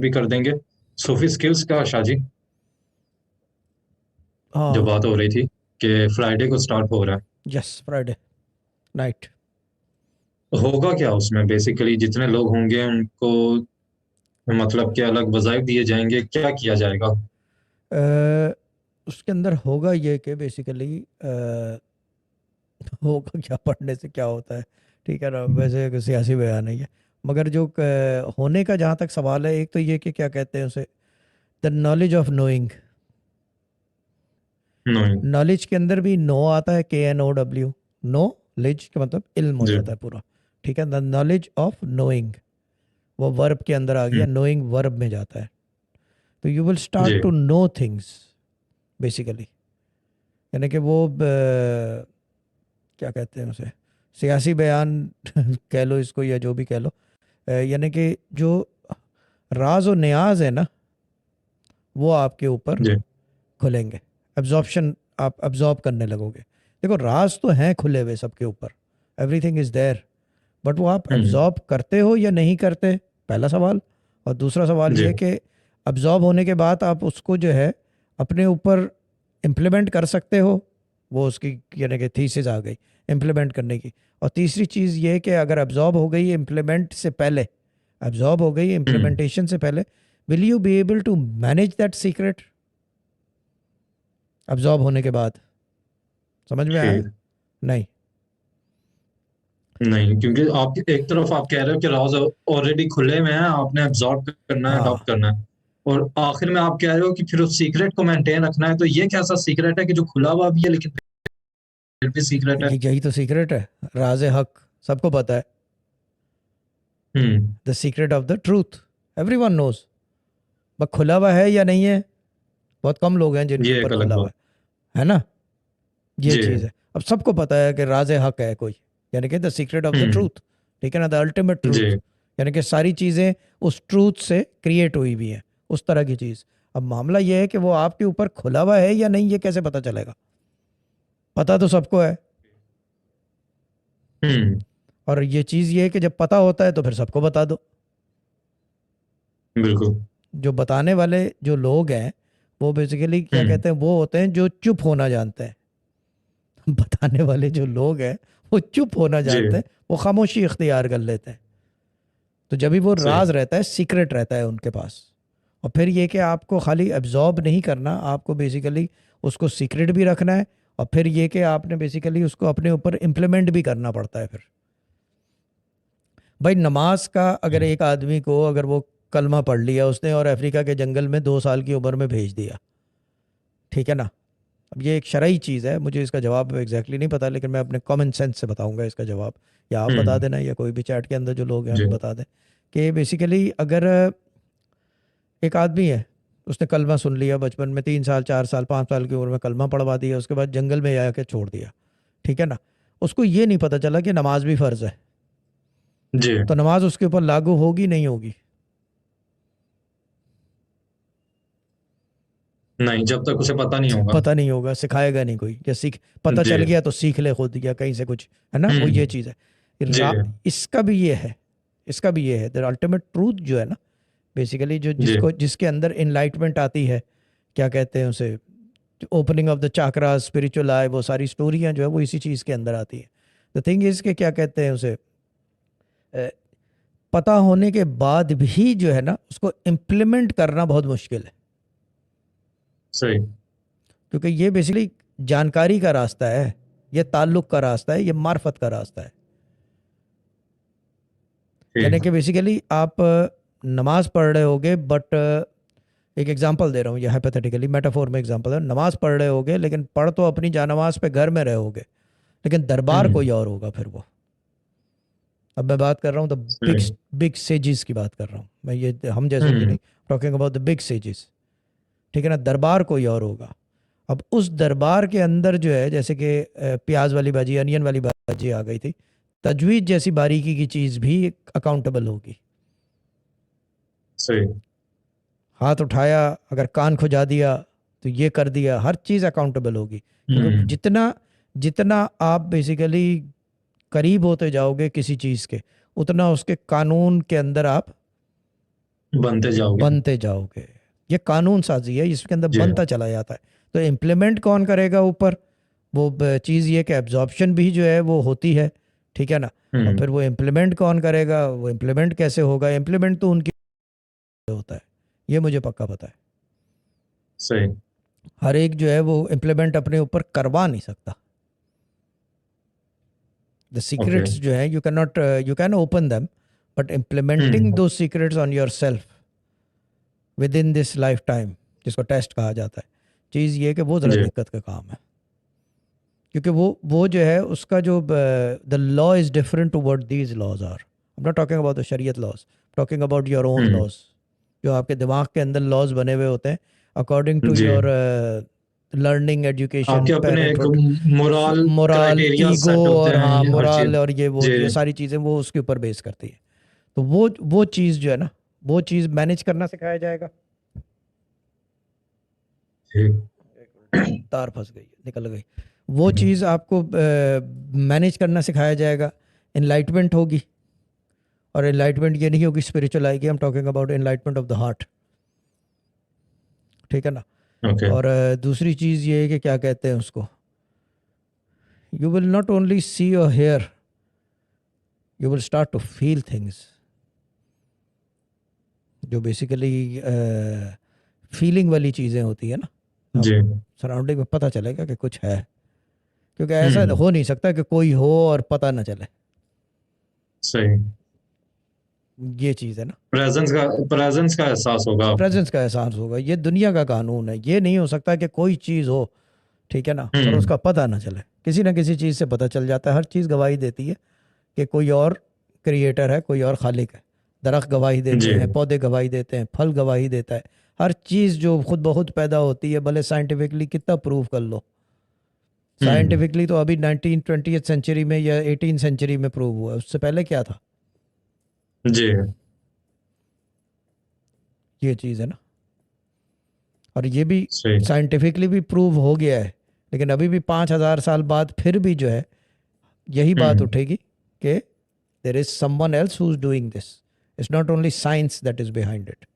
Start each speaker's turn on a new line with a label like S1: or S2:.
S1: भी कर देंगे। सूफी स्किल्स का शाजी, जो
S2: हाँ।
S1: बात हो रही थी कि फ्राइडे को स्टार्ट हो रहा है,
S2: यस, फ्राइडे नाइट।
S1: होगा क्या उसमें? बेसिकली जितने लोग होंगे उनको मतलब कि अलग वज़ाइफ दिए जाएंगे, क्या किया जाएगा?
S2: उसके अंदर होगा ये कि बेसिकली होगा क्या, पढ़ने से क्या होता है, ठीक है ना, वैसे कोई सियासी बयान नहीं है। मगर जो होने का जहाँ तक सवाल है, एक तो ये कि क्या कहते हैं उसे, द नॉलेज ऑफ नोइंग।
S1: नहीं।
S2: नॉलेज के अंदर भी नो आता है, KNOW। नॉलेज का मतलब इल्म हो
S1: जी।
S2: जाता है पूरा। ठीक है, द नॉलेज ऑफ नोइंग, वो वर्ब के अंदर आ गया,
S1: हम्म,
S2: नोइंग वर्ब में जाता है। तो यू विल
S1: जी।
S2: Start to know things basically. यानी कि वो क्या कहते हैं उसे, सियासी बयान कह लो इसको या जो भी कह लो, यानी कि जो राज और न्याज है ना, वो आपके ऊपर
S1: जी।
S2: खुलेंगे। एब्जॉर्प्शन, आप एब्जॉर्ब करने लगोगे। देखो, राज तो हैं खुले हुए सबके ऊपर, एवरीथिंग इज देयर, बट वो आप
S1: हम्म,
S2: एब्जॉर्ब करते हो या नहीं करते, पहला सवाल। और दूसरा सवाल
S1: जी।
S2: ये कि एब्जॉर्ब होने के बाद आप उसको जो है अपने ऊपर इम्प्लीमेंट कर सकते हो, वो उसकी यानी कि थीसिस आ गई इम्प्लीमेंट करने की। और तीसरी चीज़ ये कि अगर एब्जॉर्ब हो गई इम्प्लीमेंट से पहले, एब्जॉर्ब हो गई
S1: हम्म,
S2: इम्प्लीमेंटेशन से पहले, will you be able to manage that secret absorb होने के बाद? समझ में आया?
S1: ठीक।
S2: नहीं।
S1: नहीं, क्योंकि आप एक तरफ आप कह रहे हो कि राज ऑलरेडी खुले में है, आपने एब्जॉर्ब करना है,
S2: हाँ,
S1: अडॉप्ट करना है, और आखिर में आप कह रहे हो कि फिर उस सीक्रेट को मेंटेन रखना है। तो ये कैसा सीक्रेट है कि जो खुला हुआ भी है लेकिन फिर भी सीक्रेट है?
S2: यही तो सीक्रेट है, राज हक सबको पता है।
S1: Hmm,
S2: the secret of the truth every one knows. बस खुला हुआ है या नहीं है, बहुत कम लोग हैं जिनके
S1: ये
S2: ऊपर
S1: एक अलग
S2: खुला हुआ
S1: बात।
S2: है ना। ये
S1: जी।
S2: चीज़ है, अब सबको पता है कि राज हक है कोई, यानी कि the secret of the
S1: hmm,
S2: truth. ठीक है ना, द अल्टीमेट
S1: जी।
S2: ट्रूथ। यानी कि सारी चीज़ें उस ट्रूथ से क्रिएट हुई हुई हैं, उस तरह की चीज़। अब मामला ये है कि वो आपके ऊपर खुला हुआ है या नहीं, ये कैसे पता चलेगा? पता तो सबको है।
S1: हम्म,
S2: और ये चीज़ ये है कि जब पता होता है तो फिर सबको बता दो।
S1: बिल्कुल।
S2: जो बताने वाले जो लोग हैं, वो बेसिकली क्या
S1: हम्म,
S2: कहते हैं, वो होते हैं जो चुप होना जानते हैं। बताने वाले जो लोग हैं, वो चुप होना
S1: जी।
S2: जानते हैं, वो खामोशी इख्तियार कर लेते हैं। तो जब भी वो
S1: सही।
S2: राज रहता है, सीक्रेट रहता है उनके पास। और फिर ये कि आपको खाली एब्जॉर्ब नहीं करना, आपको बेसिकली उसको सीक्रेट भी रखना है। और फिर ये कि आपने बेसिकली उसको अपने ऊपर इम्प्लीमेंट भी करना पड़ता है फिर। भाई, नमाज का अगर
S1: हम्म,
S2: एक आदमी को, अगर वो कलमा पढ़ लिया उसने और अफ्रीका के जंगल में 2 साल की उम्र में भेज दिया, ठीक है ना। अब ये एक शरई चीज़ है, मुझे इसका जवाब एग्जैक्टली नहीं पता, लेकिन मैं अपने कॉमन सेंस से बताऊंगा इसका जवाब, या आप बता
S1: हम्म,
S2: देना या कोई भी चैट के अंदर जो लोग हैं
S1: जी।
S2: हम बता दें। कि बेसिकली अगर एक आदमी है, उसने कलमा सुन लिया बचपन में, 3 साल 4 साल 5 साल की उम्र में कलमा पढ़वा दिया, उसके बाद जंगल में आके छोड़ दिया, ठीक है ना। उसको ये नहीं पता चला कि नमाज भी फ़र्ज़ है,
S1: जी।
S2: तो नमाज उसके ऊपर लागू होगी नहीं होगी?
S1: नहीं, जब तक उसे पता नहीं होगा।
S2: पता नहीं होगा, सिखाएगा नहीं कोई, या सीख, पता
S1: जी।
S2: चल गया तो सीख ले खुद या कहीं से कुछ, है ना, वो ये
S1: हम्म,
S2: चीज़ है।
S1: जी।
S2: इसका भी ये है, इसका भी ये है, द अल्टीमेट ट्रूथ जो है ना, बेसिकली जो
S1: जी।
S2: जिसको जिसके अंदर इनलाइटमेंट आती है, क्या कहते हैं उसे, ओपनिंग ऑफ द चाक्रास, स्पिरिचुअल आई, वो सारी स्टोरियाँ जो है वो इसी चीज़ के अंदर आती है। द थिंग इज के क्या कहते हैं उसे, अ, पता होने के बाद भी जो है ना उसको इम्प्लीमेंट करना बहुत मुश्किल है।
S1: सही।
S2: क्योंकि ये बेसिकली जानकारी का रास्ता है, ये ताल्लुक का रास्ता है, ये मार्फत का रास्ता है। यानी
S1: ठीक।
S2: कि बेसिकली आप नमाज पढ़ रहे होगे, बट एक एग्जांपल दे रहा हूँ, ये हाइपोथेटिकली मेटाफोर में एग्जांपल है, नमाज पढ़ रहे होगे लेकिन पढ़ तो अपनी जानमाज पे घर में रहे होगे, लेकिन दरबार
S1: हम्म,
S2: कोई और होगा फिर वो। अब मैं बात कर रहा हूँ द बिग
S1: सही।
S2: बिग सेजिस की बात कर रहा हूँ मैं, ये हम जैसों की
S1: हम्म,
S2: नहीं, talking about the big sages. ठीक है ना, दरबार कोई और होगा। अब उस दरबार के अंदर जो है, जैसे कि प्याज वाली भाजी, अनियन वाली भाजी आ गई थी, तजवीज जैसी बारीकी की चीज़ भी अकाउंटेबल होगी।
S1: सही।
S2: हाथ उठाया, अगर कान खुजा दिया, तो ये कर दिया, हर चीज़ अकाउंटेबल होगी। क्योंकि
S1: हम्म,
S2: जितना जितना आप बेसिकली करीब होते जाओगे किसी चीज़ के, उतना उसके कानून के अंदर आप
S1: बनते जाओगे।
S2: बनते जाओगे। ये कानून साजी है, इसके अंदर
S1: जी।
S2: बनता चला जाता है। तो इम्प्लीमेंट कौन करेगा ऊपर? वो चीज़ ये कि एब्जॉर्प्शन भी जो है वो होती है, ठीक है ना। और फिर वो इम्प्लीमेंट कौन करेगा, वो इम्प्लीमेंट कैसे होगा? इम्प्लीमेंट तो उनकी होता है, ये मुझे पक्का पता है।
S1: सही।
S2: हर एक जो है वो इम्प्लीमेंट अपने ऊपर करवा नहीं सकता। The
S1: okay.
S2: सीक्रेट्स जो है you can open them, but implementing those secrets on yourself within this lifetime, जिसको टेस्ट कहा जाता है, चीज़ ये कि वो ज़रा
S1: जी।
S2: दिक्कत का काम है। क्योंकि वो जो है उसका जो the law is different to what these laws are. I am not talking about the Shariat laws, talking about your own laws, जो आपके दिमाग के अंदर लॉज बने हुए होते हैं अकॉर्डिंग टू
S1: जी।
S2: योर लर्निंग, एजुकेशन,
S1: आपके अपने एक
S2: parenthood,
S1: moral
S2: moral,
S1: criteria
S2: ego,
S1: set होते
S2: और
S1: हैं,
S2: हाँ
S1: ये हर
S2: मोरल,
S1: चीज।
S2: और
S1: जी।
S2: ये सारी चीज़ें वो उसके ऊपर बेस करती है। तो वो चीज़ जो है ना, वो चीज़ मैनेज करना सिखाया जाएगा।
S1: ठीक।
S2: तार फंस गई, निकल गई। वो चीज़ आपको मैनेज करना सिखाया जाएगा। एनलाइटमेंट होगी, और एनलाइटमेंट ये नहीं होगी स्पिरिचुअल आएगी, I am talking about enlightenment of the heart, ठीक है ना।
S1: ओके।
S2: और दूसरी चीज़ ये है कि क्या कहते हैं उसको, you will not only see और hear, you will start to feel things, जो बेसिकली फीलिंग वाली चीज़ें होती है ना।
S1: जी।
S2: आपको सराउंडिंग में पता चलेगा कि कुछ है, क्योंकि ऐसा हो नहीं सकता कि कोई हो और पता ना चले।
S1: सही।
S2: ये चीज़ है ना,
S1: प्रेजेंस का एहसास होगा आपको।
S2: प्रेजेंस का एहसास होगा। ये दुनिया का कानून है, ये नहीं हो सकता कि कोई चीज़ हो, ठीक है ना, और उसका पता ना चले। किसी ना किसी चीज़ से पता चल जाता है। हर चीज़ गवाही देती है कि कोई और क्रिएटर है, कोई और खालिक है। दरख्त गवाही देते
S1: जी।
S2: हैं, पौधे गवाही देते हैं, फल गवाही देता है। हर चीज़ जो खुद ब खुद पैदा होती है, भले साइंटिफिकली कितना प्रूव कर लो, साइंटिफिकली तो अभी 19th-20th सेंचुरी में या 18th सेंचुरी में प्रूव हुआ है। उससे पहले क्या था?
S1: जी।
S2: ये चीज़ है ना। और ये भी
S1: सही।
S2: साइंटिफिकली भी प्रूव हो गया है, लेकिन अभी भी 5,000 साल बाद फिर भी जो है यही बात उठेगी कि there is someone else who is doing this, it's not only science that is behind it.